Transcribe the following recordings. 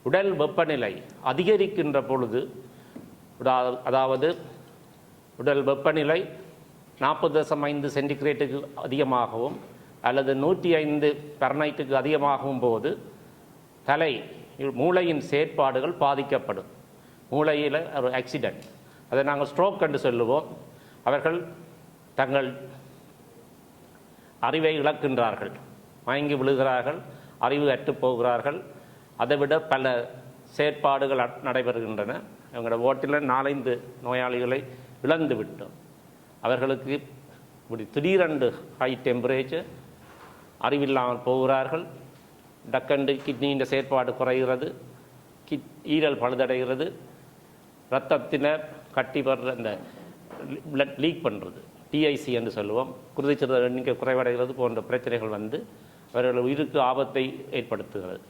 உடல் வெப்பநிலை அதிகரிக்கின்ற பொழுது, அதாவது உடல் வெப்பநிலை 40.5 சென்டிகிரேட்டுக்கு அதிகமாகவும் அல்லது 105 ஃபெரனைட்டுக்கு அதிகமாகும் போது மூளையின் செயற்பாடுகள் பாதிக்கப்படும். மூளையில் ஒரு ஆக்சிடென்ட், அதை நாங்கள் ஸ்ட்ரோக் என்று சொல்லுவோம். அவர்கள் தங்கள் அறிவை இழக்கின்றார்கள், மயங்கி விழுகிறார்கள், அறிவு அற்றுப் போகிறார்கள். அதைவிட பல செயற்பாடுகள் நடைபெறுகின்றன. எங்களோட ஓட்டில் 4-5 நோயாளிகளை இழந்து விட்டோம். அவர்களுக்கு இப்படி திடீரென்று ஹை டெம்பரேச்சர், அறிவில்லாமல் போகிறார்கள். டக்கண்டு கிட்னியின் செயற்பாடு குறைகிறது, ஈரல் பழுதடைகிறது, இரத்தத்தில் கட்டி வர்ற அந்த பிளட் லீக் பண்ணுறது, டிஐசி என்று சொல்லுவோம், குருதிச்சிறுதல் எண்ணிக்கை குறைவடைகிறது போன்ற பிரச்சனைகள் வந்து அவர்கள் உயிருக்கு ஆபத்தை ஏற்படுத்துகிறது.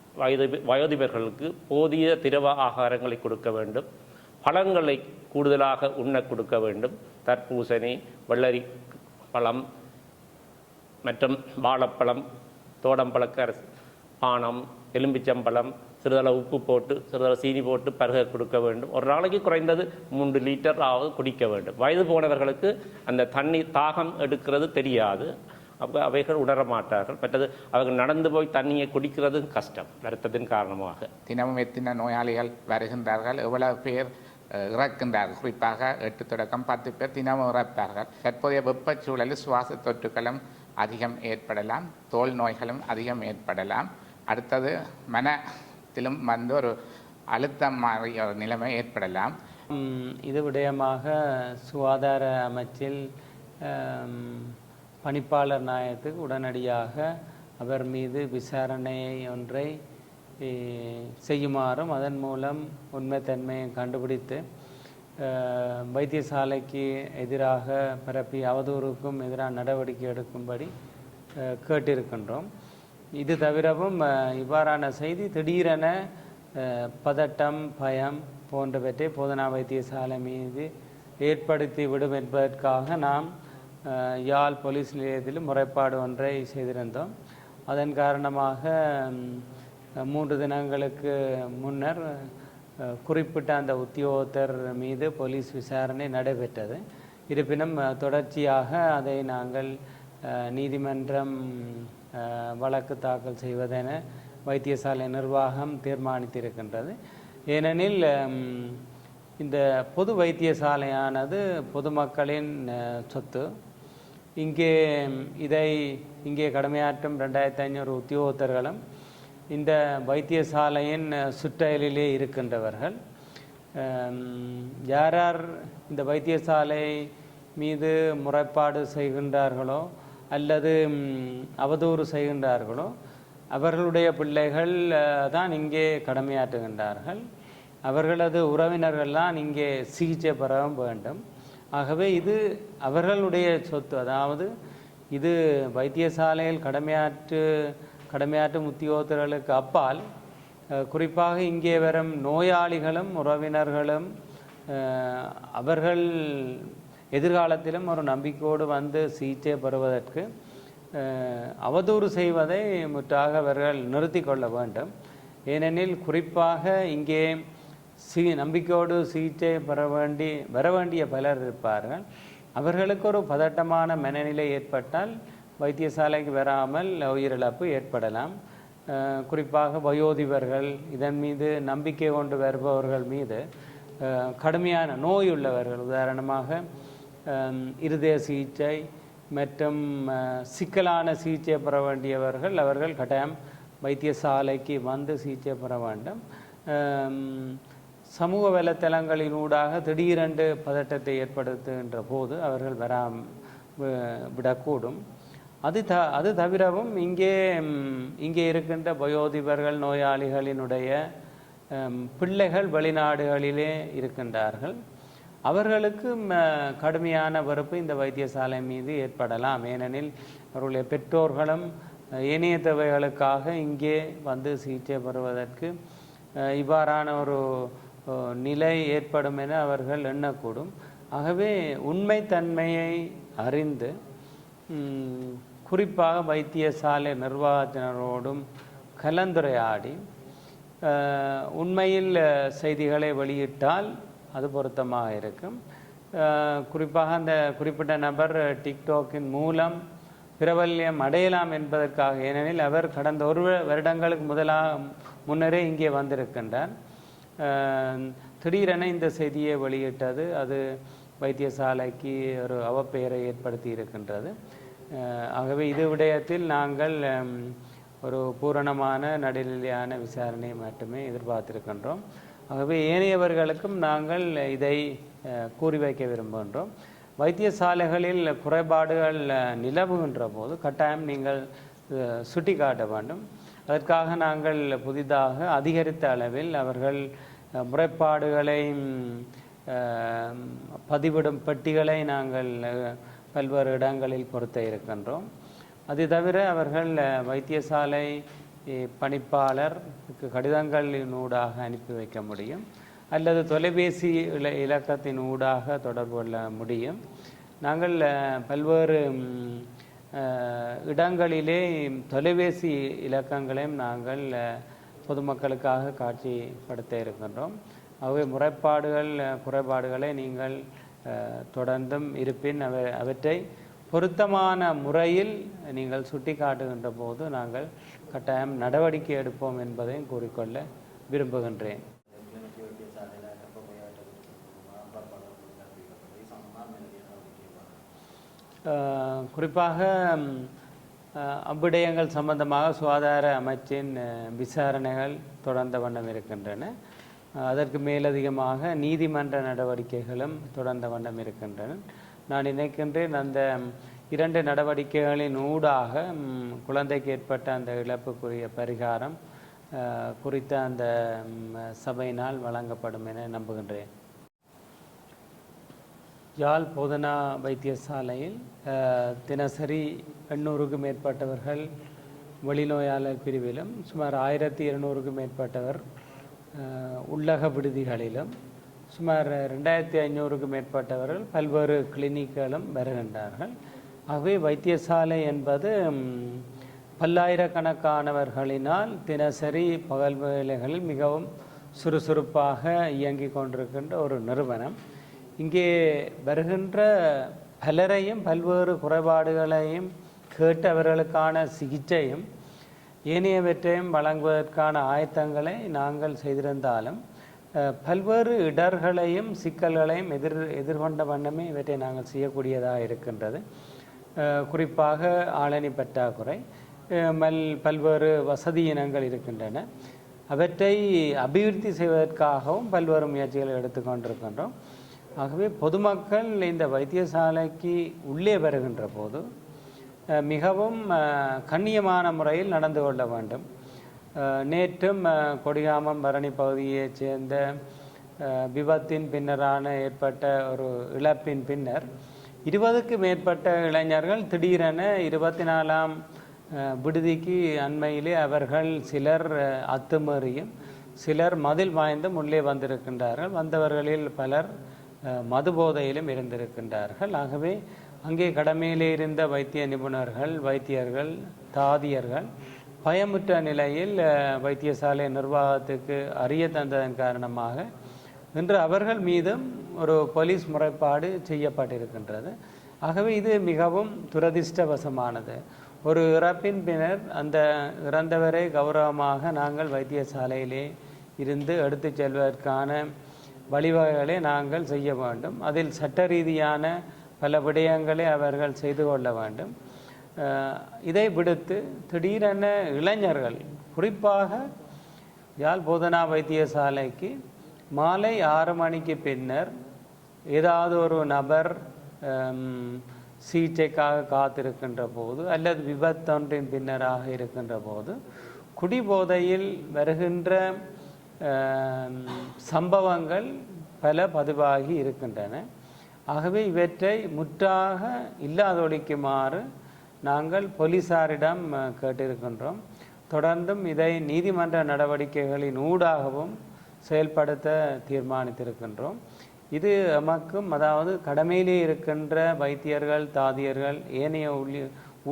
வயோதிபர்களுக்கு போதிய திரவ ஆகாரங்களை கொடுக்க வேண்டும், பழங்களை கூடுதலாக உண்ண கொடுக்க வேண்டும். தர்பூசணி, வெள்ளரி பழம் மற்றும் வாழைப்பழம், தோடம்பழக்கரசு, பானம், எலும்பிச்சம்பழம், சிறிதளவு உப்பு போட்டு சிறிதளவு சீனி போட்டு பருக கொடுக்க வேண்டும். ஒரு நாளைக்கு குறைந்தது 3 லிட்டர் ஆவது குடிக்க வேண்டும். வயது போனவர்களுக்கு அந்த தண்ணீர் தாகம் எடுக்கிறது தெரியாது, அப்போ அவைகள் உணர மாட்டார்கள். மற்றது அவர்கள் நடந்து போய் தண்ணியை குடிக்கிறது கஷ்டம், வருத்தத்தின் காரணமாக. தினமும் எத்தனை நோயாளிகள் வருகின்றார்கள், எவ்வளவு பேர் இறக்கின்றார்கள்? குறிப்பாக 8 தொடக்கம் 10 பேர் தினமும் இறப்பார்கள். தற்போதைய வெப்பச்சூழலில் சுவாச தொற்றுகளும் அதிகம் ஏற்படலாம், தோல் நோய்களும் அதிகம் ஏற்படலாம். அடுத்தது மனத்திலும் வந்து ஒரு அழுத்தம் மாறிய ஒரு நிலைமை ஏற்படலாம். இது விடயமாக சுகாதார அமைச்சில் பணிப்பாளர் நாயகத்துக்கு உடனடியாக அவர் மீது விசாரணை ஒன்றை செய்யுமாறும், அதன் மூலம் உண்மைத்தன்மையை கண்டுபிடித்து வைத்தியசாலைக்கு எதிராக பரப்பி அவதூறுக்கும் எதிராக நடவடிக்கை எடுக்கும்படி கேட்டிருக்கின்றோம். இது தவிரவும் இவ்வாறான செய்தி திடீரென பதட்டம், பயம் போன்றவற்றை போதனா வைத்தியசாலை மீது ஏற்படுத்தி விடும் என்பதற்காக நாம் யாழ் போலீஸ் நிலையத்தில் முறைப்பாடு ஒன்றை செய்திருந்தோம். அதன் காரணமாக 3 தினங்களுக்கு முன்னர் குறிப்பிட்ட அந்த உத்தியோகத்தர் மீது போலீஸ் விசாரணை நடைபெற்றது. இருப்பினும் தொடர்ச்சியாக அதை நாங்கள் நீதிமன்றம் வழக்கு தாக்கல் செய்வதென வைத்தியசாலை நிர்வாகம் தீர்மானித்திருக்கின்றது. ஏனெனில் இந்த பொது வைத்தியசாலையானது பொதுமக்களின் சொத்து. இங்கே கடமையாற்றும் 2500 உத்தியோகத்தர்களும் இந்த வைத்தியசாலையின் சுற்றலிலே இருக்கின்றவர்கள். யார் இந்த வைத்தியசாலை மீது முறைப்பாடு செய்கின்றார்களோ அல்லது அவதூறு செய்கின்றார்களோ அவர்களுடைய பிள்ளைகள் தான் இங்கே கடமையாற்றுகின்றார்கள். அவர்களது உறவினர்கள் தான் இங்கே சிகிச்சை பெறவும் வேண்டும். ஆகவே இது அவர்களுடைய சொத்து. அதாவது இது வைத்தியசாலையில் கடமையாற்றும் உத்தியோகத்தர்களுக்கு அப்பால் குறிப்பாக இங்கே வரும் நோயாளிகளும் உறவினர்களும் அவர்கள் எதிர்காலத்திலும் ஒரு நம்பிக்கையோடு வந்து சிகிச்சை பெறுவதற்கு அவதூறு செய்வதை முற்றாக அவர்கள் நிறுத்தி கொள்ள வேண்டும். ஏனெனில் குறிப்பாக இங்கே நம்பிக்கையோடு சிகிச்சை வர வேண்டிய பலர் இருப்பார்கள். அவர்களுக்கு ஒரு பதட்டமான மனநிலை ஏற்பட்டால் வைத்தியசாலைக்கு வராமல் உயிரிழப்பு ஏற்படலாம். குறிப்பாக வயோதிபர்கள், இதன் மீது நம்பிக்கை கொண்டு வருபவர்கள் மீது கடுமையான நோய் உள்ளவர்கள், உதாரணமாக இருதய சிகிச்சை மற்றும் சிக்கலான சிகிச்சை பெற வேண்டியவர்கள், அவர்கள் கட்டாயம் வைத்தியசாலைக்கு வந்து சிகிச்சை பெற வேண்டும். சமூக வலைத்தளங்களினூடாக திடீரென்று பதட்டத்தை ஏற்படுத்துகின்ற போது அவர்கள் விடக்கூடும். அது தவிரவும் இங்கே இருக்கின்ற வயோதிபர்கள், நோயாளிகளினுடைய பிள்ளைகள் வெளிநாடுகளிலே இருக்கின்றார்கள். அவர்களுக்கு கடுமையான வெறுப்பு இந்த வைத்தியசாலை மீது ஏற்படலாம். ஏனெனில் அவர்களுடைய பெற்றோர்களும் ஏனைய தேவைகளுக்காக இங்கே வந்து சிகிச்சை பெறுவதற்கு இவ்வாறான ஒரு நிலை ஏற்படும் என அவர்கள் எண்ணக்கூடும். ஆகவே உண்மைத்தன்மையை அறிந்து குறிப்பாக வைத்தியசாலை நிர்வாகத்தினரோடும் கலந்துரையாடி உண்மையில் செய்திகளை வெளியிட்டால் அது பொருத்தமாக இருக்கும். குறிப்பாக அந்த குறிப்பிட்ட நபர் டிக்டாக்கின் மூலம் பிரபல்யம் அடையலாம் என்பதற்காக, ஏனெனில் அவர் கடந்த 1 வருடங்களுக்கு முன்னரே இங்கே வந்திருக்கின்றார். திடீரென இந்த செய்தியை வெளியிட்டது அது வைத்தியசாலைக்கு ஒரு அவப்பெயரை ஏற்படுத்தி இருக்கின்றது. ஆகவே இது விடயத்தில் நாங்கள் ஒரு பூரணமான நடுநிலையான விசாரணை மட்டுமே எதிர்பார்த்திருக்கின்றோம். ஆகவே ஏனையவர்களுக்கும் நாங்கள் இதை கூறி வைக்க விரும்புகின்றோம். வைத்தியசாலைகளில் குறைபாடுகள் நிலவுகின்ற போது கட்டாயம் நீங்கள் சுட்டி காட்ட வேண்டும். அதற்காக நாங்கள் புதிதாக அதிகரித்த அளவில் அவர்கள் முறைப்பாடுகளை பதிவிடும் பெட்டிகளை நாங்கள் பல்வேறு இடங்களில் பொருத்த இருக்கின்றோம். அது தவிர அவர்கள் வைத்தியசாலை பணிப்பாளருக்கு கடிதங்களின் ஊடாக அனுப்பி வைக்க முடியும், அல்லது தொலைபேசி இலக்கத்தின் ஊடாக தொடர்பு கொள்ள முடியும். நாங்கள் பல்வேறு இடங்களிலே தொலைபேசி இலக்கங்களையும் நாங்கள் பொதுமக்களுக்காக காட்சிப்படுத்த இருக்கின்றோம். ஆகவே முறைப்பாடுகள் குறைபாடுகளை நீங்கள் தொடர்ந்தும் இருப்பின் அவற்றை பொருத்தமான முறையில் நீங்கள் சுட்டி காட்டுகின்ற போது நாங்கள் கட்டாயம் நடவடிக்கை எடுப்போம் என்பதையும் கூறிக்கொள்ள விரும்புகின்றேன். குறிப்பாக அவ்விடயங்கள் சம்பந்தமாக சுகாதார அமைச்சின் விசாரணைகள் தொடர்ந்த வண்ணம் இருக்கின்றன. அதற்கு மேலதிகமாக நீதிமன்ற நடவடிக்கைகளும் தொடர்ந்த வண்ணம் இருக்கின்றன. நான் நினைக்கின்றேன் அந்த 2 நடவடிக்கைகளின் ஊடாக குழந்தைக்கு ஏற்பட்ட அந்த இழப்புக்குரிய பரிகாரம் குறித்த அந்த சபையினால் வழங்கப்படும் என நம்புகின்றேன். யாழ் போதனா வைத்தியசாலையில் தினசரி 800க்கும் மேற்பட்டவர்கள் வெளிநோயாளர் பிரிவிலும் சுமார் 1200க்கும் மேற்பட்டவர் உள்ளக விடுதிகளிலும் சுமார் 2500க்கும் மேற்பட்டவர்கள் பல்வேறு கிளினிக்களும் வருகின்றார்கள். ஆகவே வைத்தியசாலை என்பது பல்லாயிரக்கணக்கானவர்களினால் தினசரி பகல் வேளைகளில் மிகவும் சுறுசுறுப்பாக இயங்கிக் கொண்டிருக்கின்ற ஒரு நிறுவனம். இங்கே வருகின்ற பலரையும் பல்வேறு குறைபாடுகளையும் கேட்டு அவர்களுக்கான சிகிச்சையும் ஏனையவற்றையும் வழங்குவதற்கான ஆயத்தங்களை நாங்கள் செய்திருந்தாலும் பல்வேறு இடர்களையும் சிக்கல்களையும் எதிர்கொண்ட வண்ணமே இவற்றை நாங்கள் செய்யக்கூடியதாக இருக்கின்றது. குறிப்பாக ஆளணி பற்றாக்குறை, பல்வேறு வசதி இனங்கள் இருக்கின்றன. அவற்றை அபிவிருத்தி செய்வதற்காகவும் பல்வேறு முயற்சிகளை எடுத்துக்கொண்டிருக்கின்றோம். ஆகவே பொதுமக்கள் இந்த வைத்தியசாலைக்கு உள்ளே வருகின்ற போது மிகவும் கண்ணியமான முறையில் நடந்து கொள்ள வேண்டும். நேற்றும் கொடிகாமம் பரணி பகுதியைச் சேர்ந்த விபத்தின் பின்னரான ஏற்பட்ட ஒரு இழப்பின் பின்னர் 20க்கும் மேற்பட்ட இளைஞர்கள் திடீரென 24ஆம் விடுதிக்கு அண்மையிலே அவர்கள் சிலர் அத்துமீறியும் சிலர் மதில் வாய்ந்தும் உள்ளே வந்திருக்கின்றார்கள். வந்தவர்களில் பலர் மது போதையிலும் இருந்திருக்கின்றார்கள். ஆகவே அங்கே கடமையிலே இருந்த வைத்திய நிபுணர்கள், வைத்தியர்கள், தாதியர்கள் பயமுற்ற நிலையில் வைத்தியசாலை நிர்வாகத்துக்கு அறிய தந்ததன் காரணமாக இன்று அவர்கள் மீதும் ஒரு போலீஸ் முறைப்பாடு செய்யப்பட்டிருக்கின்றது. ஆகவே இது மிகவும் துரதிர்ஷ்டவசமானது. ஒரு இறப்பின் பின்னர் அந்த இறந்தவரை கௌரவமாக நாங்கள் வைத்தியசாலையிலே இருந்து எடுத்து செல்வதற்கான வழிவகைகளை நாங்கள் செய்ய வேண்டும். அதில் சட்ட ரீதியான பல விடயங்களை அவர்கள் செய்து கொள்ள வேண்டும். இதை விடுத்து திடீரென இளைஞர்கள், குறிப்பாக யாழ் போதனா வைத்தியசாலைக்கு மாலை 6 மணிக்கு பின்னர் ஏதாவது ஒரு நபர் சிகிச்சைக்காக காத்திருக்கின்ற போது அல்லது விபத்தொன்றின் பின்னராக இருக்கின்ற போது குடிபோதையில் வருகின்ற சம்பவங்கள் பல பதிவாகி இருக்கின்றன. ஆகவே இவற்றை முற்றாக இல்லாதொழிக்குமாறு நாங்கள் போலீசாரிடம் கேட்டிருக்கின்றோம். தொடர்ந்தும் இதை நீதிமன்ற நடவடிக்கைகளின் ஊடாகவும் செயல்படுத்த தீர்மானித்திருக்கின்றோம். இது எமக்கும், அதாவது கடமையிலே இருக்கின்ற வைத்தியர்கள், தாதியர்கள், ஏனைய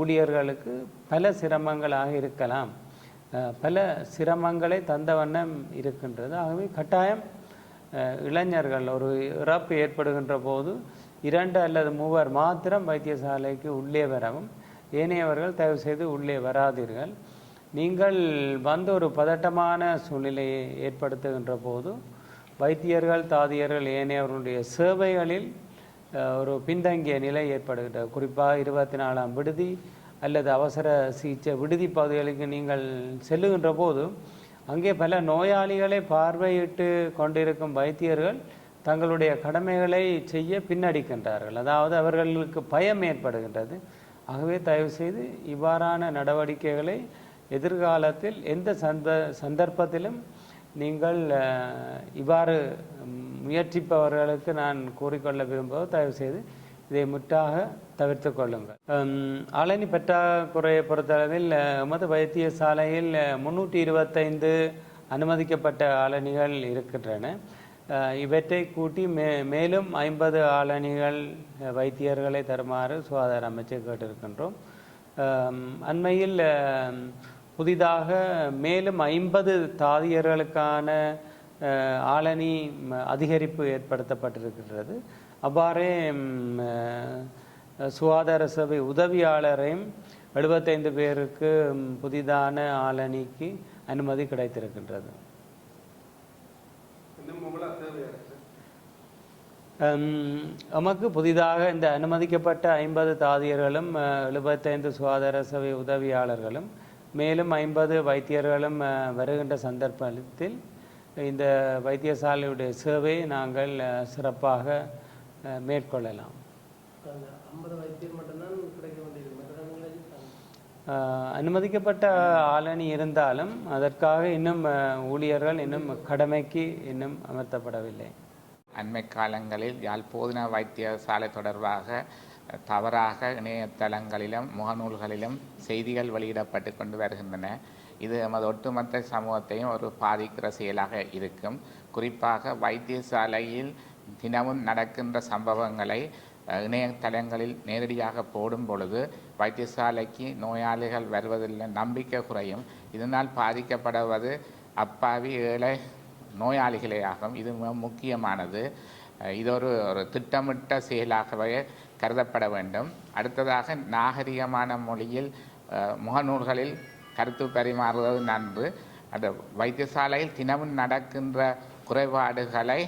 ஊழியர்களுக்கு பல சிரமங்களாக இருக்கலாம். பல சிரமங்களை தந்த வண்ணம் இருக்கின்றது. ஆகவே கட்டாயம் இளைஞர்கள் ஒரு இறப்பு ஏற்படுகின்ற போது 2 அல்லது 3 மாத்திரம் வைத்தியசாலைக்கு உள்ளே வரவும், ஏனையவர்கள் தயவு செய்து உள்ளே வராதீர்கள். நீங்கள் வந்து ஒரு பதட்டமான சூழ்நிலையை ஏற்படுத்துகின்ற போது வைத்தியர்கள், தாதியர்கள், ஏனையவர்களுடைய சேவைகளில் ஒரு பின்தங்கிய நிலை ஏற்படுகின்றது. குறிப்பாக 24ஆம் விடுதி அல்லது அவசர சிகிச்சை விடுதி பகுதிகளுக்கு நீங்கள் செல்லுகின்ற போது அங்கே பல நோயாளிகளை பார்வையிட்டு கொண்டிருக்கும் வைத்தியர்கள் தங்களுடைய கடமைகளை செய்ய பின்னடிக்கின்றார்கள். அதாவது அவர்களுக்கு பயம் ஏற்படுகின்றது. ஆகவே தயவு செய்து இவ்வாறான நடவடிக்கைகளை எதிர்காலத்தில் எந்த சந்தர்ப்பத்திலும் நீங்கள் இவ்வாறு முயற்சிப்பவர்களுக்கு நான் கூறிக்கொள்ள விரும்புவது, தயவு செய்து இதை முற்றாக தவிர்த்து கொள்ளுங்கள். ஆளணி பற்றாக்குறையை பொறுத்தளவில் எமது வைத்தியசாலையில் 325 அனுமதிக்கப்பட்ட ஆளணிகள் இருக்கின்றன. இவற்றை கூட்டி மேலும் 50 ஆளணிகள் வைத்தியர்களை தருமாறு சுகாதார அமைச்சர் கேட்டிருக்கின்றோம். அண்மையில் புதிதாக மேலும் 50 தாதியர்களுக்கான ஆளணி அதிகரிப்பு ஏற்படுத்தப்பட்டிருக்கின்றது. அவ்வாறே சுகாதார சேவை உதவியாளரையும் 75 பேருக்கு புதிதான ஆளணிக்கு அனுமதி கிடைத்திருக்கின்றது. நமக்கு புதிதாக இந்த அனுமதிக்கப்பட்ட 50 தாதியர்களும் 75 சுகாதார சேவை உதவியாளர்களும் மேலும் 50 வைத்தியர்களும் வருகின்ற சந்தர்ப்பத்தில் இந்த வைத்தியசாலையுடைய சேவையை நாங்கள் சிறப்பாக மேற்கொள்ளலாம். அனுமதிக்கப்பட்ட ஆளணி இருந்தாலும் அதற்காக இன்னும் ஊழியர்கள் இன்னும் கடமைக்கு இன்னும் அமர்த்தப்படவில்லை. அண்மை காலங்களில் யாழ் போதனா வைத்தியசாலை தொடர்பாக தவறாக இணையதளங்களிலும் முகநூல்களிலும் செய்திகள் வெளியிடப்பட்டு கொண்டு வருகின்றன. இது எமது ஒட்டுமொத்த சமூகத்தையும் ஒரு பாதிக்கிற செயலாக இருக்கும். குறிப்பாக வைத்தியசாலையில் தினமும் நடக்கின்ற சம்பவங்களை இணையதளங்களில் நேரடியாக போடும் பொழுது வைத்தியசாலைக்கு நோயாளிகள் வருவதில்லை, நம்பிக்கை குறையும். இதனால் பாதிக்கப்படுவது அப்பாவி ஏழை நோயாளிகளே ஆகும். இது மிக முக்கியமானது. இது ஒரு திட்டமிட்ட செயலாகவே கருதப்பட வேண்டும். அடுத்ததாக நாகரிகமான மொழியில் முகநூல்களில் கருத்து பரிமாறுவது நன்று. அந்த வைத்தியசாலையில் தினமும் நடக்கின்ற குறைபாடுகளை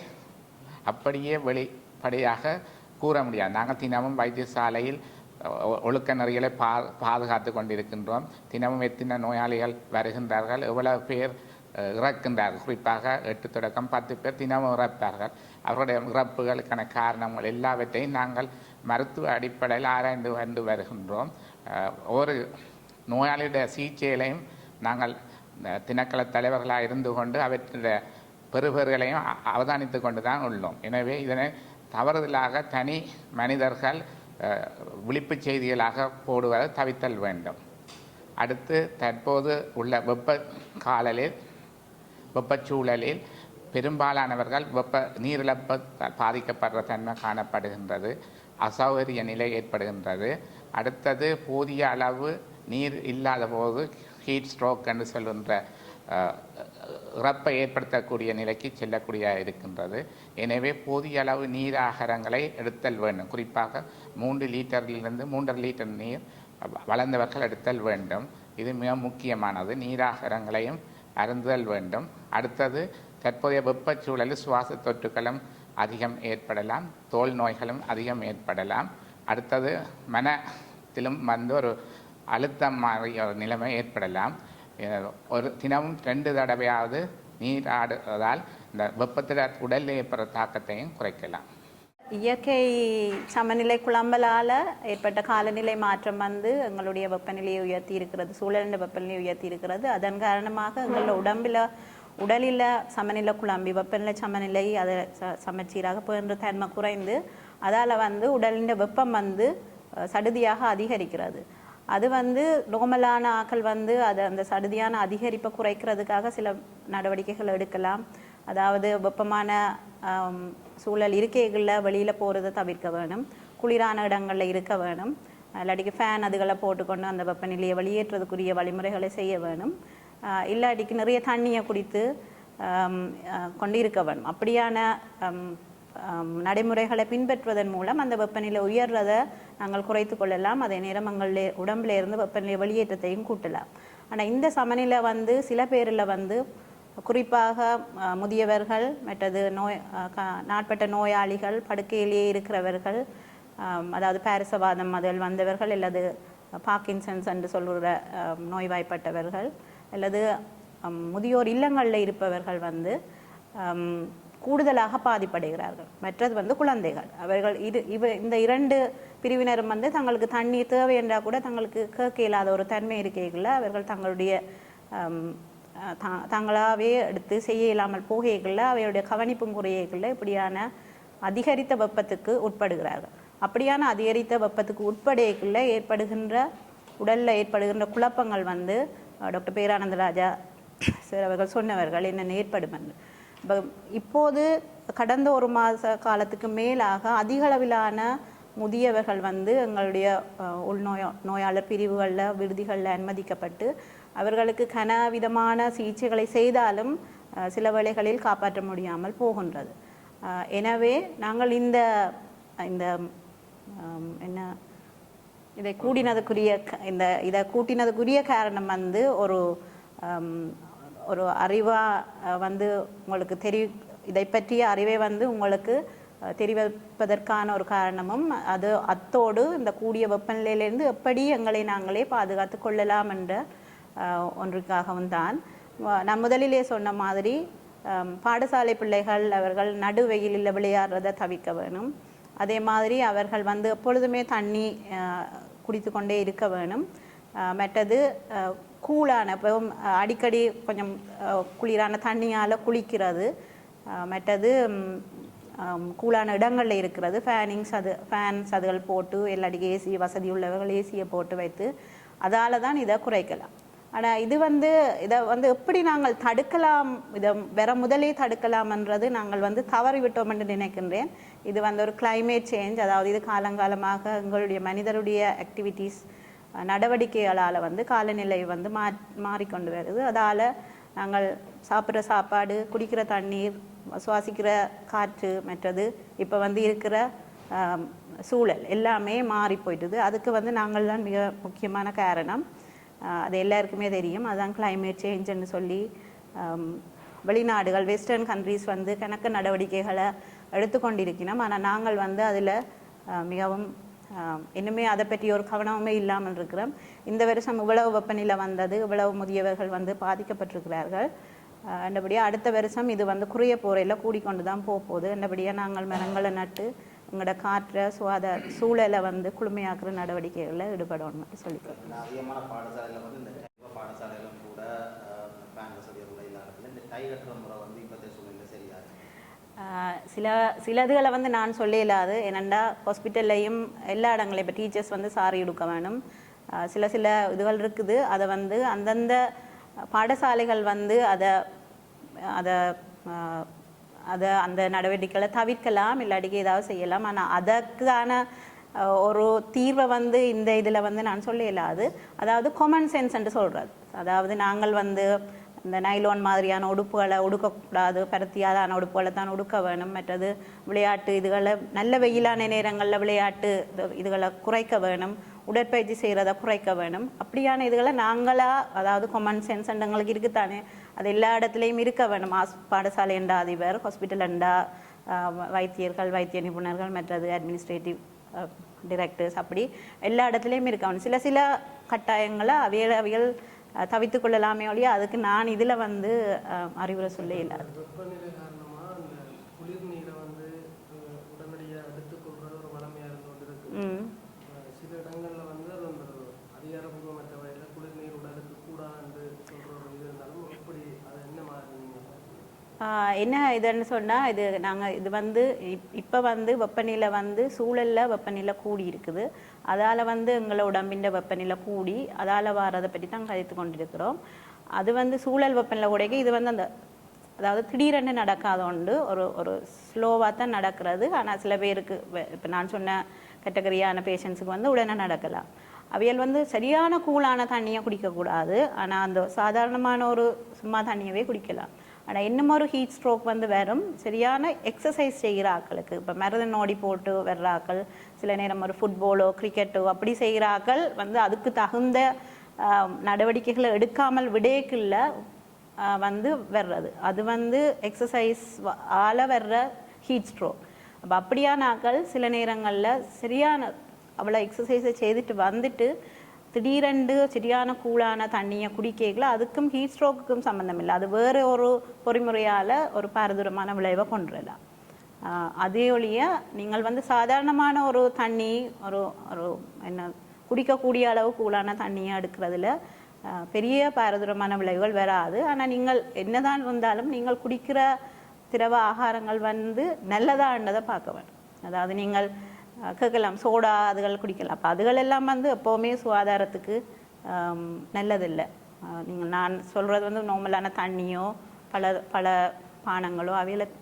அப்படியே வெளிப்படையாக கூற முடியாது. நாங்கள் தினமும் வைத்தியசாலையில் ஒழுக்க நெறிகளை பாதுகாத்து கொண்டிருக்கின்றோம். தினமும் எத்தனை நோயாளிகள் வருகின்றார்கள், எவ்வளவு பேர் இறக்கின்றார்கள். குறிப்பாக 8 தொடக்கம் 10 பேர் தினமும் இறப்பார்கள். அவருடைய இறப்புகளுக்கான காரணங்கள் எல்லாவற்றையும் நாங்கள் மருத்துவ அடிப்படையில் ஆராய்ந்து வந்து வருகின்றோம். ஒரு நோயாளியுடைய சிகிச்சைகளையும் நாங்கள் திணைக்கள தலைவர்களாக இருந்து கொண்டு அவற்றுடைய பெறுபேறுகளையும் அவதானித்து கொண்டு தான் உள்ளோம். எனவே இதனை தவறுதலாக தனி மனிதர்கள் விழிப்பு செய்திகளாக போடுவதை தவிர்த்தல் வேண்டும். அடுத்து தற்போது உள்ள வெப்பச்சூழலில் பெரும்பாலானவர்கள் நீரிழப்பு பாதிக்கப்படுற தன்மை காணப்படுகின்றது. அசௌகரிய நிலை ஏற்படுகின்றது. அடுத்தது போதிய அளவு நீர் இல்லாத போது ஹீட் ஸ்ட்ரோக் என்று சொல்கின்ற இறப்பை ஏற்படுத்தக்கூடிய நிலைக்கு செல்லக்கூடிய இருக்கின்றது. எனவே போதிய அளவு நீராகாரங்களை எடுத்தல் வேண்டும். குறிப்பாக 3 லிட்டரிலிருந்து 3.5 லிட்டர் நீர் வளர்ந்தவர்கள் எடுத்தல் வேண்டும். இது மிக முக்கியமானது. நீராகாரங்களையும் அருந்துதல் வேண்டும். அடுத்தது தற்போதைய வெப்பச்சூழலில் சுவாச தொற்றுகளும் அதிகம் ஏற்படலாம், தோல் நோய்களும் அதிகம் ஏற்படலாம். அடுத்தது மனத்திலும் ஒரு அழுத்தம் மாறிய ஒரு நிலைமை ஏற்படலாம். ஒரு தினமும் 2 தடவையாவது நீராடுவதால் இந்த வெப்பத்தில் உடலில் ஏற்படுற தாக்கத்தையும் குறைக்கலாம். இயற்கை சமநிலை குழம்பலால் ஏற்பட்ட காலநிலை மாற்றம் எங்களுடைய வெப்பநிலையை உயர்த்தி இருக்கிறது, சூழலின் வெப்பநிலையை உயர்த்தி இருக்கிறது. அதன் காரணமாக எங்களோட உடலில் சமநிலை குழம்பி வெப்பநிலை சமநிலை அதை சமச்சீராக போன்ற தன்மை குறைந்து அதால் உடலின் வெப்பம் சடுதியாக அதிகரிக்கிறது. அது நோமலான ஆக்கள் அதை அந்த சடுதியான அதிகரிப்பை குறைக்கிறதுக்காக சில நடவடிக்கைகள் எடுக்கலாம். அதாவது வெப்பமான சூழல் இருக்கைகளில் வெளியில் போகிறத தவிர்க்க வேணும், குளிரான இடங்களில் இருக்க வேணும், இல்லாட்டிக்கு ஃபேன் அதுகளை போட்டுக்கொண்டு அந்த வெப்பநிலையை வெளியேற்றதுக்குரிய வழிமுறைகளை செய்ய வேணும். இல்லாட்டிக்கு நிறைய தண்ணியை குடித்து கொண்டு இருக்க வேண்டும். அப்படியான நடைமுறைகளை பின்பற்றுவதன் மூலம் அந்த வெப்பநிலை உயர்றதை நாங்கள் குறைத்து கொள்ளலாம். அதே நேரம் எங்களுடைய உடம்புல இருந்து வெப்பநிலை வெளியேற்றத்தையும் கூட்டலாம். ஆனால் இந்த சமநிலை வந்து சில பேரில் வந்து குறிப்பாக முதியவர்கள், மற்றது நாட்பட்ட நோயாளிகள், படுக்கையிலேயே இருக்கிறவர்கள், அதாவது பாரிசவாதம் அதில் வந்தவர்கள், அல்லது பார்க்கின்சன்ஸ் என்று சொல்கிற நோய்வாய்ப்பட்டவர்கள், அல்லது முதியோர் இல்லங்களில் இருப்பவர்கள் வந்து கூடுதலாக பாதிப்படைகிறார்கள். மற்றது வந்து குழந்தைகள். அவர்கள் இந்த 2 பிரிவினரும் வந்து தங்களுக்கு தண்ணீர் தேவை என்றால் கூட தங்களுக்கு கேட்க இல்லாத ஒரு தன்மை இருக்கைகளில் அவர்கள் தங்களுடைய தங்களாகவே எடுத்து செய்ய இல்லாமல் போகைகளில் அவையுடைய கவனிப்பும் குறையகளில் இப்படியான அதிகரித்த வெப்பத்துக்கு உட்படுகிறார்கள். அப்படியான அதிகரித்த வெப்பத்துக்கு உட்படைகளில் உடலில் ஏற்படுகின்ற குழப்பங்கள் வந்து டாக்டர் பேரானந்தராஜா சார் அவர்கள் சொன்னவர்கள் என்னென்ன ஏற்படும் என்று. இப்போது கடந்த 1 மாத காலத்துக்கு மேலாக அதிக அளவிலான முதியவர்கள் வந்து எங்களுடைய நோயாளர் பிரிவுகளில் விடுதிகளில் அனுமதிக்கப்பட்டு அவர்களுக்கு கனவிதமான சிகிச்சைகளை செய்தாலும் சில வேளைகளில் காப்பாற்ற முடியாமல் போகின்றது. எனவே நாங்கள் இந்த என்ன இதை கூட்டினதுக்குரிய காரணம் வந்து ஒரு அறிவாக வந்து உங்களுக்கு இதை பற்றிய அறிவை வந்து உங்களுக்கு தெரிவிப்பதற்கான ஒரு காரணமும் அத்தோடு இந்த கூடிய வெப்பநிலையிலிருந்து எப்படி எங்களை நாங்களே பாதுகாத்து கொள்ளலாம் என்ற ஒன்றுக்காகவும் தான். நான் முதலிலே சொன்ன மாதிரி பாடசாலை பிள்ளைகள் அவர்கள் நடுவெயிலில் விளையாடுறதை தவிர்க்க வேணும். அதே மாதிரி அவர்கள் வந்து எப்பொழுதுமே தண்ணி குடித்து கொண்டே இருக்க வேணும். மற்றது கூலான இப்போ அடிக்கடி கொஞ்சம் குளிரான தண்ணியால் குளிக்கிறது, மற்றது கூலான இடங்களில் இருக்கிறது, ஃபேன்ஸ் அதுகள் போட்டு எல்லாடிக்கும் ஏசி வசதி உள்ளவர்கள் ஏசியை போட்டு வைத்து அதால் தான் இதை குறைக்கலாம். ஆனால் இதை வந்து எப்படி நாங்கள் தடுக்கலாம், இதை முதலே தடுக்கலாம்ன்றது நாங்கள் வந்து தவறிவிட்டோம் என்று நினைக்கின்றேன். இது வந்து ஒரு கிளைமேட் சேஞ்ச், அதாவது இது காலங்காலமாக எங்களுடைய மனிதருடைய ஆக்டிவிட்டீஸ் நடவடிக்கைகளால் வந்து காலநிலை வந்து மாறிக்கொண்டு வருது. அதால் நாங்கள் சாப்பிட்ற சாப்பாடு, குடிக்கிற தண்ணீர், சுவாசிக்கிற காற்று, மற்றது இப்போ வந்து இருக்கிற சூழல் எல்லாமே மாறி போயிட்டுது. அதுக்கு வந்து நாங்கள் தான் மிக முக்கியமான காரணம். அது எல்லாருக்குமே தெரியும். அதுதான் கிளைமேட் சேஞ்சுன்னு சொல்லி வெளிநாடுகள் வெஸ்டர்ன் கண்ட்ரீஸ் வந்து கணக்கு நடவடிக்கைகளை எடுத்துக்கொண்டிருக்கணும். ஆனால் நாங்கள் வந்து அதில் மிகவும் இன்னுமே அதை பற்றி ஒரு கவனமே இல்லாமல் இருக்கிறோம். இந்த வருஷம் இவ்வளவு வெப்பநிலை வந்தது, இவ்வளவு முதியவர்கள் வந்து பாதிக்கப்பட்டிருக்கிறார்கள். அந்தபடியாக அடுத்த வருஷம் இது வந்து குறைய போறையில் கூடிக்கொண்டு தான் போகுது. அந்தபடியாக நாங்கள் மரங்களை நட்டு எங்களோட காற்றை சூழலை வந்து குளுமையாக்குற நடவடிக்கைகளில் ஈடுபடணும் சொல்லிக்கிறோம். அதிகமான பாடசாலையில் வந்து இந்த பாடசாலையிலும் கூட ஃபேன் வசதி இந்த டை கட்டுற முறை வந்து இப்போதைய சூழ்நிலை சரியாக சிலதுகளை வந்து நான் சொல்ல இல்லாது. ஏனெண்டா ஹாஸ்பிட்டல்லையும் எல்லா இடங்களையும் இப்போ டீச்சர்ஸ் வந்து சாரி எடுக்க வேணும். சில இதுகள் இருக்குது. அதை வந்து அந்தந்த பாடசாலைகள் வந்து அந்த நடவடிக்கைகளை தவிர்க்கலாம், இல்லாட்டிக்கு ஏதாவது செய்யலாம். ஆனால் அதற்கான ஒரு தீர்வை வந்து இந்த இதில் வந்து நான் சொல்ல இல்லாது. அதாவது காமன் சென்ஸ் என்று சொல்கிறது. அதாவது நாங்கள் வந்து இந்த நைலோன் மாதிரியான உடுப்புகளை உடுக்கக்கூடாது, பருத்தியாலான உடுப்புகளை தான் உடுக்க வேணும். மற்றது விளையாட்டு இதுகளை நல்ல வெயிலான நேரங்களில் விளையாட்டு இதுகளை குறைக்க வேணும், உடற்பயிற்சி செய்கிறத குறைக்க வேணும். அப்படியான இதுகளை நாங்களாக, அதாவது காமன் சென்ஸ் எங்களுக்கு இருக்குத்தானே, அது எல்லா இடத்துலையும் இருக்க வேணும். பாடசாலை என்றா அதிபர், ஹாஸ்பிட்டல் என்றா வைத்தியர்கள், வைத்திய நிபுணர்கள், மற்றது அட்மினிஸ்ட்ரேட்டிவ் டிரெக்டர்ஸ், அப்படி எல்லா இடத்துலையும் இருக்க வேணும். சில கட்டாயங்களை அவைகள் தவித்து கொள்ளலாமே ஒழிய அதுக்கு நான் இதில் வந்து அறிவுரை சொல்ல இல்லாது. வெப்பநிலை காரணமாக அந்த குளிர் நீரை வந்து உடனடியாக எடுத்துக்கொள்வது ஒரு வளமையாக இருந்து கொண்டு இருக்கு. சில இடங்களில் வந்து அது அந்த அதிகாரப்பூர்வமற்ற வகையில் குளிர் நீர் உடலுக்கு கூடாது என்று சொல்கிற ஒரு இது இருந்தாலும் எப்படி அது என்ன மாதிரி என்ன இதுன்னு சொன்னால், இது வந்து இப்போ வந்து வெப்பநிலை வந்து சூழலில் வெப்பநிலை கூடி இருக்குது. அதால் வந்து எங்களை உடம்பின் வெப்பநிலை கூடி அதால் வாரதை பற்றி தான் கழித்து கொண்டிருக்கிறோம். அது வந்து சூழல் வெப்பநிலை கூடைக்கு இது வந்து அதாவது திடீரென்று நடக்காத உண்டு, ஒரு ஸ்லோவாக தான் நடக்கிறது. ஆனால் சில பேருக்கு இப்போ நான் சொன்ன கேட்டகரியான பேஷண்ட்ஸுக்கு வந்து உடனே நடக்கலாம். அவையல் வந்து சரியான கூலான தண்ணியை குடிக்கக்கூடாது. ஆனால் அந்த சாதாரணமான ஒரு சும்மா தண்ணியவே குடிக்கலாம். ஆனால் இன்னும் ஒரு ஹீட் ஸ்ட்ரோக் வந்து வரும் சரியான எக்ஸசைஸ் செய்கிற ஆக்களுக்கு. இப்போ மரதன் ஓடி போட்டு வர்ற ஆக்கள், சில நேரம் ஒரு ஃபுட்பாலோ கிரிக்கெட்டோ அப்படி செய்கிற ஆக்கள் வந்து அதுக்கு தகுந்த நடவடிக்கைகளை எடுக்காமல் விடேக்குள்ள வந்து வர்றது. அது வந்து எக்ஸசைஸ் ஆல வர்ற ஹீட் ஸ்ட்ரோக். அப்போ அப்படியான ஆக்கள் சில நேரங்களில் சரியான அவ்வளோ எக்ஸசைஸை செய்துட்டு வந்துட்டு திடீரென்று சரியான கூலான தண்ணியை குடிக்கல, அதுக்கும் ஹீட் ஸ்ட்ரோக்குக்கும் சம்மந்தம் இல்லை. அது வேறு ஒரு பொறிமுறையால் ஒரு பாரதூரமான விளைவை கொண்டுடலாம். அதே ஒழிய நீங்கள் வந்து சாதாரணமான ஒரு தண்ணி ஒரு ஒரு என்ன குடிக்கக்கூடிய அளவு கூலான தண்ணியை எடுக்கிறதுல பெரிய பாரதூரமான விளைவுகள் வராது. ஆனால் நீங்கள் என்னதான் இருந்தாலும் நீங்கள் குடிக்கிற திரவ ஆகாரங்கள் வந்து நல்லதான்றதை பார்க்க வேண்டும். அதாவது நீங்கள் கேட்கலாம் சோடா அதுகள் குடிக்கலாம். அப்போ அதுகள் எல்லாம் வந்து எப்போவுமே சுகாதாரத்துக்கு நல்லதில்லை. நீங்கள் நான் சொல்கிறது வந்து நார்மலான தண்ணியோ பல பானங்களோ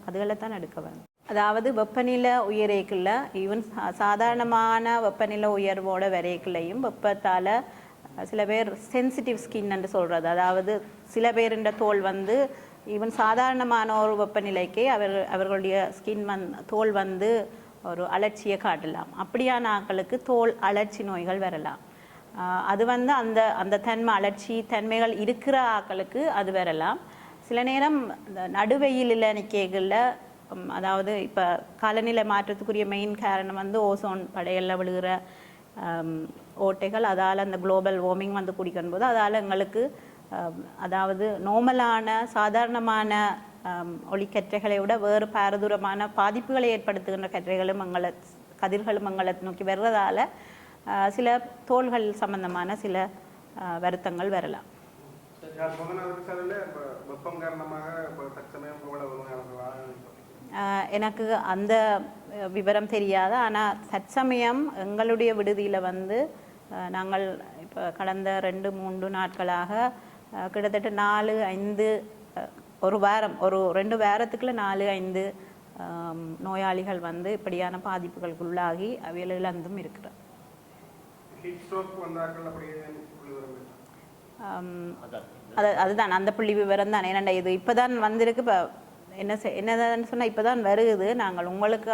அதுகளை தான் எடுக்க வேண்டும். அதாவது வெப்பநிலை உயரேக்குள்ள ஈவன் சாதாரணமான வெப்பநிலை உயர்வோட வரைக்குள்ளையும் வெப்பத்தால் சில பேர் சென்சிட்டிவ் ஸ்கின் என்று சொல்கிறது. அதாவது சில பேருன்ற தோல் வந்து ஈவன் சாதாரணமான ஒரு வெப்பநிலைக்கே அவர்களுடைய தோல் வந்து ஒரு அலர்ச்சியை காட்டலாம். அப்படியான ஆக்களுக்கு தோல் அலர்ச்சி நோய்கள் வரலாம். அது வந்து அந்த தன்மைகள் இருக்கிற ஆக்களுக்கு அது வரலாம். சில நேரம் இந்த நடுவெயிலில் நிற்கல, அதாவது இப்போ காலநிலை மாற்றத்துக்குரிய மெயின் காரணம் வந்து ஓசோன் படையலில் விழுகிற ஓட்டைகள். அதால் அந்த குளோபல் வார்மிங் வந்து குடிக்கும் போது அதால் எங்களுக்கு அதாவது நார்மலான சாதாரணமான ஒளிக்கற்றைகளை விட வேறு பாரதூரமான பாதிப்புகளை ஏற்படுத்துகின்ற கற்றைகளும் கதிர்களும் எங்களை நோக்கி வர்றதால சில தோள்கள் சம்பந்தமான சில வருத்தங்கள் வரலாம். எனக்கு அந்த விவரம் தெரியாது. ஆனால் தற்சமயம் எங்களுடைய விடுதியில் வந்து நாங்கள் இப்போ கடந்த 2-3 நாட்களாக கிட்டத்தட்ட 4-5 ஒரு வாரம் ஒரு 2 வாரத்துக்குள்ள 4-5 நோயாளிகள் வந்து இப்படியான பாதிப்புகளுக்குள்ளாகி அவையில் இழந்தும் இருக்கிறார். அதுதான் அந்த புள்ளி விவரம் தான். ஏன்னா இது இப்போதான் வந்திருக்கு. இப்போ என்னதான் சொன்னால் இப்போ தான் வருகுது. நாங்கள் உங்களுக்கு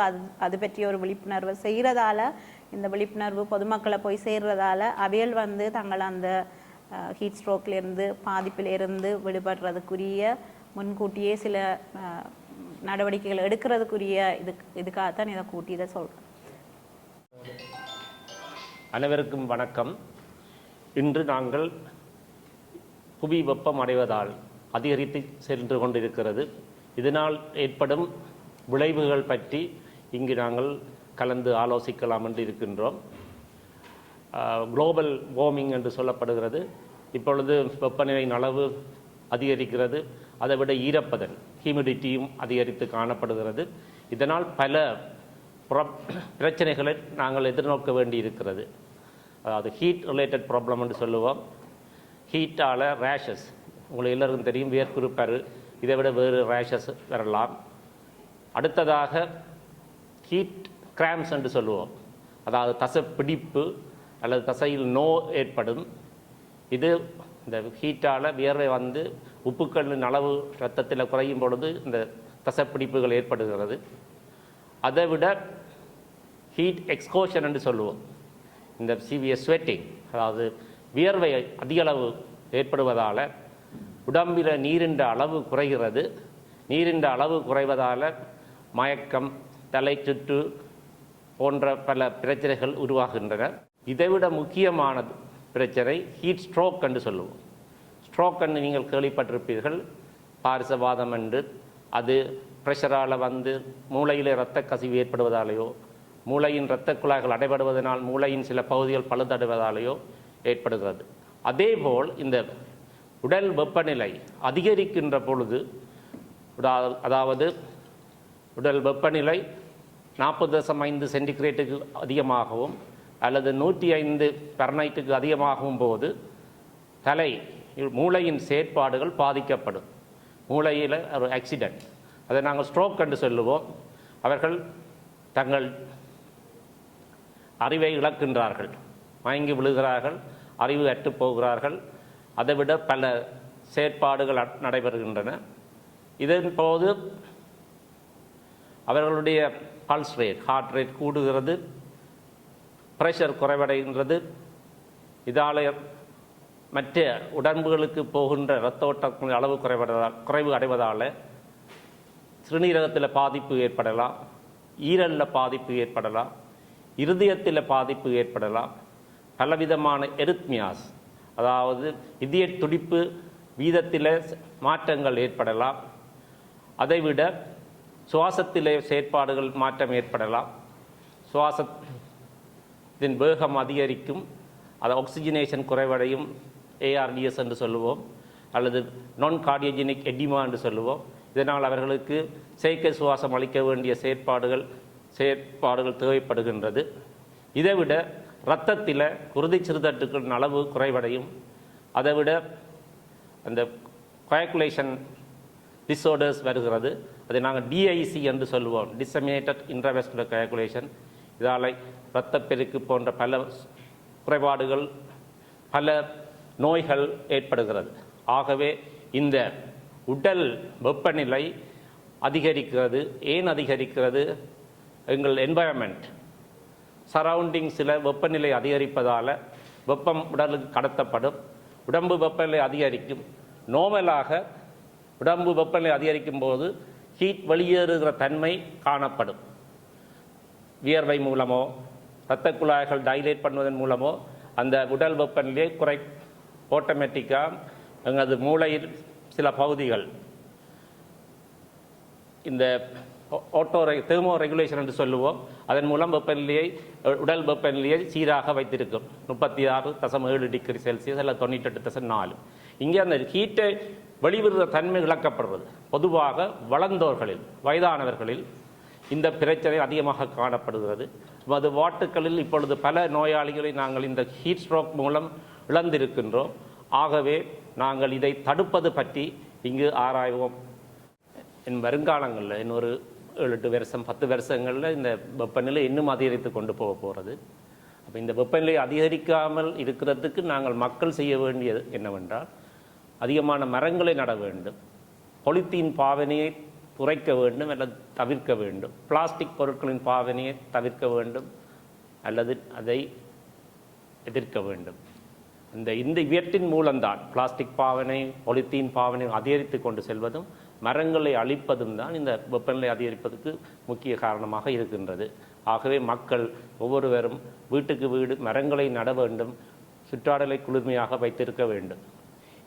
அது பற்றிய ஒரு விழிப்புணர்வு செய்கிறதால, இந்த விழிப்புணர்வு பொதுமக்களை போய் சேர்றதால அவையல் வந்து தங்கள் அந்த ஹீட் ஸ்ட்ரோக்லேருந்து பாதிப்பிலிருந்து விடுபடுறதுக்குரிய முன்கூட்டியே சில நடவடிக்கைகள் எடுக்கிறதுக்குரிய இதுக்காகத்தான் இதை கூட்டி இதை சொல்கிறேன். அனைவருக்கும் வணக்கம். இன்று நாங்கள் புவி வெப்பம் அடைவதால் அதிகரித்து சென்று கொண்டிருக்கிறது. இதனால் ஏற்படும் விளைவுகள் பற்றி இங்கு நாங்கள் கலந்து ஆலோசிக்கலாம் என்று இருக்கின்றோம். குளோபல் வார்மிங் என்று சொல்லப்படுகிறது. இப்பொழுது வெப்பநிலையின் அளவு அதிகரிக்கிறது. அதை விட ஈரப்பதன் ஹியூமிடிட்டியும் அதிகரித்து காணப்படுகிறது. இதனால் பல பிரச்சனைகளை நாங்கள் எதிர்நோக்க வேண்டி இருக்கிறது. அதாவது ஹீட் ரிலேட்டட் ப்ராப்ளம் என்று சொல்லுவோம். ஹீட்டால் ரேஷஸ், உங்களுக்கு எல்லோருக்கும் தெரியும், வேர்க்குருப்பரு, இதை விட வேறு ரேஷஸ் வரலாம். அடுத்ததாக ஹீட் கிராம்ஸ் என்று சொல்லுவோம். அதாவது தசை பிடிப்பு அல்லது தசையில் நோ ஏற்படும். இது இந்த ஹீட்டால் வியர்வை வந்து உப்புக்களின் அளவு இரத்தத்தில் குறையும் பொழுது இந்த தசைப்பிடிப்புகள் ஏற்படுகிறது. அதை விட ஹீட் எக்ஸ்போஷர் என்று சொல்லுவோம். இந்த சிவியர் ஸ்வெட்டிங், அதாவது வியர்வை அதிக அளவு ஏற்படுவதால் உடம்பில் நீரின் அளவு குறைகிறது. நீரின் அளவு குறைவதால் மயக்கம், தலை சுற்று போன்ற பல பிரச்சனைகள் உருவாகின்றன. இதைவிட முக்கியமான பிரச்சனை ஹீட் ஸ்ட்ரோக் என்று சொல்லுவோம். ஸ்ட்ரோக் என்று நீங்கள் கேள்விப்பட்டிருப்பீர்கள். பாரிசவாதம் என்று, அது ப்ரெஷரால் வந்து மூளையில் இரத்த கசிவு ஏற்படுவதாலேயோ, மூளையின் இரத்த குழாய்கள் அடைபடுவதனால் மூளையின் சில பகுதிகள் பழுதடைவதாலேயோ ஏற்படுகிறது. அதேபோல் இந்த உடல் வெப்பநிலை அதிகரிக்கின்ற பொழுது, அதாவது உடல் வெப்பநிலை 40.5 சென்டிகிரேட்டுக்கு அதிகமாகவும் அல்லது 105 ஃபahrenheitக்கு அதிகமாகும் போது மூளையின் செயற்பாடுகள் பாதிக்கப்படும். மூளையில் ஒரு ஆக்சிடென்ட், அதை நாங்கள் ஸ்ட்ரோக் என்று சொல்லுவோம். அவர்கள் தங்கள் அறிவை இழக்கின்றார்கள். மயங்கி விழுகிறார்கள், அறிவு அற்றுப் போகிறார்கள். அதைவிட பல செயற்பாடுகள் நடைபெறுகின்றன. இதன் போது அவர்களுடைய பல்ஸ் ரேட், ஹார்ட் ரேட் கூடுகிறது, ப்ரெஷர் குறைவடைகின்றது. இதால் மற்ற உடம்புகளுக்கு போகின்ற இரத்த ஓட்டத்தின் அளவு குறைவு அடைவதால் சிறுநீரகத்தில் பாதிப்பு ஏற்படலாம், ஈரலில் பாதிப்பு ஏற்படலாம், இருதயத்தில் பாதிப்பு ஏற்படலாம், பலவிதமான எரித்மியாஸ், அதாவது இதய துடிப்பு வீதத்தில் மாற்றங்கள் ஏற்படலாம். அதைவிட சுவாசத்திலே செயற்பாடுகள் மாற்றம் ஏற்படலாம். சுவாசத்தின் வேகம் அதிகரிக்கும், அது ஆக்சிஜனேஷன் குறைவடையும், ARDS என்று சொல்லுவோம், அல்லது நான் கார்டியோஜெனிக் எடிமா என்று சொல்லுவோம். இதனால் அவர்களுக்கு செயற்கை சுவாசம் அளிக்க வேண்டிய செயற்பாடுகள் தேவைப்படுகின்றது. இதைவிட இரத்தத்தில் குருதி சிறுதட்டுக்களின் அளவு குறைவடையும். அதைவிட அந்த கோயாகுலேஷன் டிஸார்டர்ஸ் வருகிறது. அதை நாங்கள் DIC என்று சொல்லுவோம், டிசமினேட்டட் இன்ட்ராவெஸ்குலர் கோயாகுலேஷன். இதால் இரத்தப்பெருக்கு போன்ற பல குறைபாடுகள், பல நோய்கள் ஏற்படுகிறது. ஆகவே இந்த உடல் வெப்பநிலை அதிகரிக்கிறது. ஏன் அதிகரிக்கிறது? எங்கள் என்வாயன்மெண்ட் சரௌண்டிங்ஸில் வெப்பநிலை அதிகரிப்பதால் வெப்பம் உடலுக்கு கடத்தப்படும், உடம்பு வெப்பநிலை அதிகரிக்கும். நோமலாக உடம்பு வெப்பநிலை அதிகரிக்கும் போது ஹீட் வெளியேறுகிற தன்மை காணப்படும். வியர்வை மூலமோ இரத்த குழாய்கள் டைலேட் பண்ணுவதன் மூலமோ அந்த உடல் வெப்பநிலையை ஆட்டோமேட்டிக்காக எங்களது மூளையில் சில பகுதிகள் இந்த தெர்மோ ரெகுலேஷன் என்று சொல்லுவோம். அதன் மூலம் வெப்பநிலையை, உடல் வெப்பநிலையை சீராக வைத்திருக்கும். 36.7 டிகிரி செல்சியஸ் அல்ல 98.4. இங்கே அந்த ஹீட்டை வெளிவிடுற தன்மை இழக்கப்படுறது. பொதுவாக வளர்ந்தோர்களில், வயதானவர்களில் இந்த பிரச்சனை அதிகமாக காணப்படுகிறது. அது வாட்டுக்களில் இப்பொழுது பல நோயாளிகளை நாங்கள் இந்த ஹீட் ஸ்ட்ரோக் மூலம் இழந்திருக்கின்றோம். ஆகவே நாங்கள் இதை தடுப்பது பற்றி இங்கு ஆராய்வோம். என் வருங்காலங்களில் இன்னொரு 7-8 வருஷம் 10 வருஷங்களில் இந்த வெப்பநிலை இன்னும் அதிகரித்து கொண்டு போகிறது. அப்போ இந்த வெப்பநிலை அதிகரிக்காமல் இருக்கிறதுக்கு நாங்கள் மக்கள் செய்ய வேண்டியது என்னவென்றால், அதிகமான மரங்களை நட வேண்டும், பொலித்தீன் பாவனையை குறைக்க வேண்டும் அல்லது தவிர்க்க வேண்டும், பிளாஸ்டிக் பொருட்களின் பாவனையை தவிர்க்க வேண்டும் அல்லது அதை எதிர்க்க வேண்டும். இந்த இவற்றின் மூலம்தான் பிளாஸ்டிக் பாவனை, பொலித்தீன் பாவனை அதிகரித்து கொண்டு செல்வதும் மரங்களை அழிப்பதும் தான் இந்த வெப்பநிலை அதிகரிப்பதற்கு முக்கிய காரணமாக இருக்கின்றது. ஆகவே மக்கள் ஒவ்வொருவரும் வீட்டுக்கு வீடு மரங்களை நட வேண்டும், சுற்றாடலை குளிர்மையாக வைத்திருக்க வேண்டும்.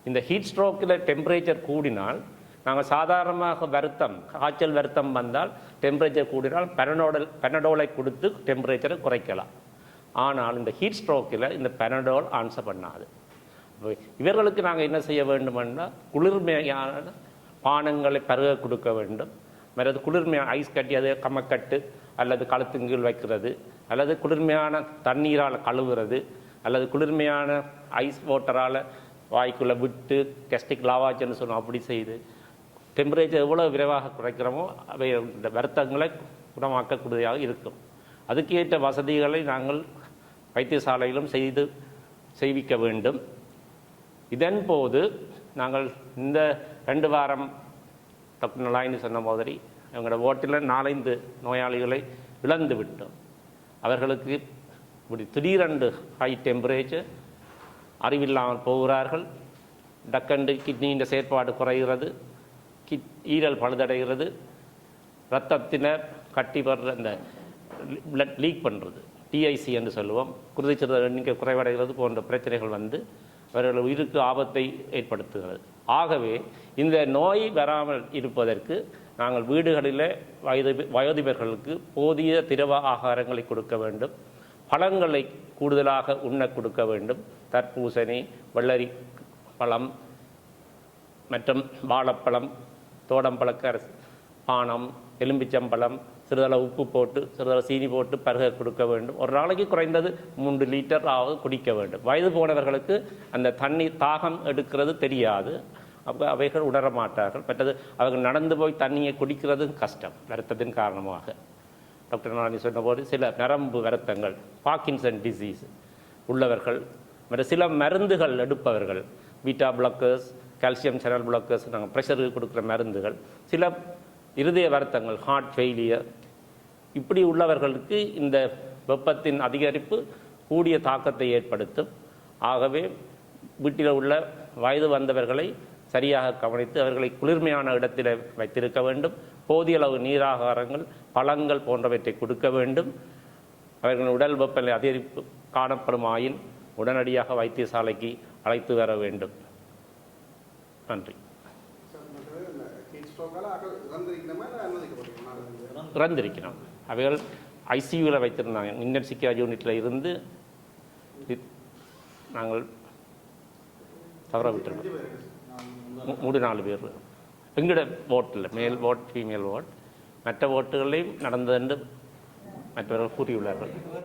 இந்த ஹீட் ஸ்ட்ரோக்கில் டெம்பரேச்சர் கூடினால், நாங்கள் சாதாரணமாக காய்ச்சல் வருத்தம் வந்தால் டெம்பரேச்சர் கூடினால் பெனடோலை கொடுத்து டெம்பரேச்சரை குறைக்கலாம். ஆனால் இந்த ஹீட் ஸ்ட்ரோக்கில் இந்த பெனடோல் ஆன்சர் பண்ணாது. இவர்களுக்கு நாங்கள் என்ன செய்ய வேண்டுமென்றால், குளிர்மையான பானங்களை பருக கொடுக்க வேண்டும். மற்றது குளிர்மையான ஐஸ் கட்டி, அது கம்மக்கட்டு அல்லது கழுத்துங்கீழ் வைக்கிறது, அல்லது குளிர்மையான தண்ணீரால் கழுவுறது, அல்லது குளிர்மையான ஐஸ் வாட்டரால் வாய்க்குள்ளே விட்டு கெஸ்டிக் லாவாச்சுன்னு சொன்னோம், அப்படி செய்து டெம்பரேச்சர் எவ்வளோ விரைவாக குறைக்கிறோமோ அவை இந்த வருத்தங்களை குணமாக்கக்கூடியதாக இருக்கும். அதுக்கேற்ற வசதிகளை நாங்கள் வைத்தியசாலையிலும் செய்விக்க வேண்டும். இதன் போது நாங்கள் இந்த 2 வாரம் டாக்டர் நலாயினி சொன்ன மாதிரி எங்களோட ஓட்டில் 4-5 நோயாளிகளை இழந்து விட்டோம். அவர்களுக்கு இப்படி திடீரென்று ஹை டெம்பரேச்சர், அறிவில்லாமல் போகிறார்கள், டக்கண்டு கிட்னியின் செயற்பாடு குறைகிறது, ஈரல் பழுதடைகிறது, இரத்தத்தின கட்டி வர்ற அந்த பிளட் லீக் பண்ணுறது, TIC என்று சொல்லுவோம், குருதிச்சிறுதல் எண்ணிக்கை குறைவடைகிறது போன்ற பிரச்சனைகள் வந்து அவர்கள் உயிருக்கு ஆபத்தை ஏற்படுத்துகிறது. ஆகவே இந்த நோய் வராமல் இருப்பதற்கு நாங்கள் வீடுகளில் வயோதிபர்களுக்கு போதிய திரவ ஆகாரங்களை கொடுக்க வேண்டும், பழங்களை கூடுதலாக உண்ண கொடுக்க வேண்டும். தர்பூசணி, வெள்ளரி பழம் மற்றும் வாழைப்பழம், தோடம்பழக்கரசு பானம், எலும்பிச்சம்பழம், சிறிதளவு உப்பு போட்டு சிறிதளவு சீனி போட்டு பருக கொடுக்க வேண்டும். ஒரு நாளைக்கு குறைந்தது 3 லிட்டர் ஆவது குடிக்க வேண்டும். வயது போனவர்களுக்கு அந்த தண்ணீர் தாகம் எடுக்கிறது தெரியாது, அப்போ அவைகள் உணர மாட்டார்கள். மற்றது அவர்கள் நடந்து போய் தண்ணியை குடிக்கிறதும் கஷ்டம் வருத்தத்தின் காரணமாக. டாக்டர் நானி சொன்னபோது சில நரம்பு வருத்தங்கள், பார்க்கின்சன் டிசீஸ், உள்ளவர்கள் மற்றும் சில மருந்துகள் எடுப்பவர்கள், beta blockers, calcium channel blockers, நாங்கள் ப்ரெஷருக்கு கொடுக்குற மருந்துகள், சில இருதய வருத்தங்கள், ஹார்ட் ஃபெயிலியர், இப்படி உள்ளவர்களுக்கு இந்த வெப்பத்தின் அதிகரிப்பு கூடிய தாக்கத்தை ஏற்படுத்தும். ஆகவே வீட்டில் உள்ள வயது வந்தவர்களை சரியாக கவனித்து அவர்களை குளிர்மையான இடத்தில் வைத்திருக்க வேண்டும். போதிய அளவு நீராகாரங்கள், பழங்கள் போன்றவற்றை கொடுக்க வேண்டும். அவர்களின் உடல் வெப்பநிலை அதிகரிப்பு காணப்படுமாயின் உடனடியாக வைத்தியசாலைக்கு அழைத்து வர வேண்டும். நன்றி. இறந்திருக்கிறோம். அவைகள் ஐசியூவில் வைத்திருந்தாங்க. இன்டென்சிவ் கேர் யூனிட்டில் இருந்து நாங்கள் தவற விட்டுருக்கோம். 3-4 பேர் எங்களோட ஓட்டில், மேல் ஓட், ஃபீமேல் ஓட், மற்ற ஓட்டுகளையும் நடந்தது என்று மற்றவர்கள் கூறியுள்ளார்கள்.